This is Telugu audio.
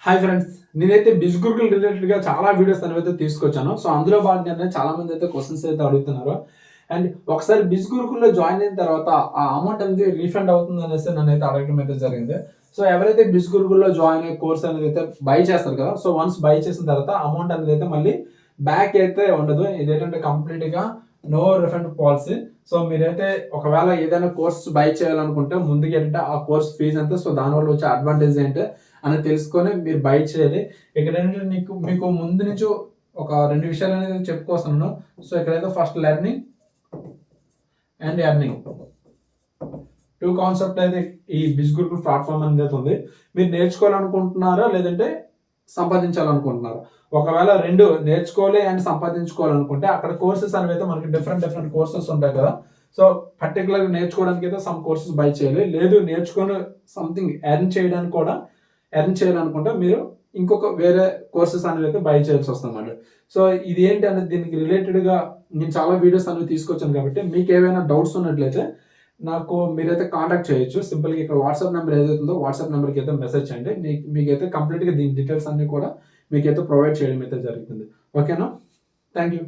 హాయ్ ఫ్రెండ్స్, నేనైతే బిజ్ గురుకుల్ రిలేటెడ్గా చాలా వీడియోస్ అనేవి తీసుకొచ్చాను. సో అందులో భాగంగానే చాలా మంది అయితే క్వశ్చన్స్ అయితే అడుగుతున్నారు. అండ్ ఒకసారి బిజ్ గురుకుల్లో జాయిన్ అయిన తర్వాత ఆ అమౌంట్ అనేది రీఫండ్ అవుతుంది అనేసి నన్ను అయితే అడగడం అయితే జరిగింది. సో ఎవరైతే బిజ్ గురుకుల్లో జాయిన్ అయ్యే కోర్స్ అనేది అయితే బై చేస్తారు కదా, సో వన్స్ బై చేసిన తర్వాత అమౌంట్ అనేది అయితే మళ్ళీ బ్యాక్ అయితే ఉండదు. ఇదేంటంటే కంప్లీట్గా నో రిఫండ్ పాలసీ. సో మీరైతే ఒకవేళ ఏదైనా కోర్స్ బై చేయాలనుకుంటే ముందుగా ఏంటంటే ఆ కోర్స్ ఫీజు ఎంత, సో దానివల్ల వచ్చే అడ్వాంటేజ్ ఏంటి అని తెలుసుకొని మీరు బై చేయాలి. ఇక్కడ ఏంటంటే మీకు ముందు నుంచి ఒక 2 విషయాలు అనేది చెప్పుకొస్తున్నాను. సో ఇక్కడైతే first learning and earning 2 concept అయితే ఈ బిజ్ గురుకుల్ ప్లాట్ఫామ్ అనేది ఉంది. మీరు నేర్చుకోవాలనుకుంటున్నారా లేదంటే సంపాదించాలనుకుంటున్నారు? ఒకవేళ 2 నేర్చుకోవాలి అండ్ సంపాదించుకోవాలనుకుంటే అక్కడ కోర్సెస్ అనేవి అయితే మనకి డిఫరెంట్ కోర్సెస్ ఉంటాయి కదా. సో పర్టికులర్గా నేర్చుకోవడానికి అయితే సమ్ కోర్సెస్ బై చేయాలి. లేదు నేర్చుకొని సంథింగ్ ఎర్న్ చేయడానికి కూడా చేయాలనుకుంటే మీరు ఇంకొక వేరే కోర్సెస్ అనేవి అయితే బై చేయాల్సి వస్తుంది అన్నమాట. సో ఇది ఏంటి అనేది దీనికి రిలేటెడ్గా నేను చాలా వీడియోస్ అనేవి తీసుకొచ్చాను కాబట్టి మీకు ఏవైనా డౌట్స్ ఉన్నట్లయితే నాకు మీరైతే కాంటాక్ట్ చేయొచ్చు. సింపుల్గా ఇక్కడ వాట్సాప్ నెంబర్ ఏదైతే ఉందో వాట్సాప్ నెంబర్కి అయితే మెసేజ్ చేయండి. మీకైతే కంప్లీట్గా దీని డీటెయిల్స్ అన్ని కూడా మీకైతే ప్రొవైడ్ చేయడం అయితే జరుగుతుంది. ఓకేనా? Thank you.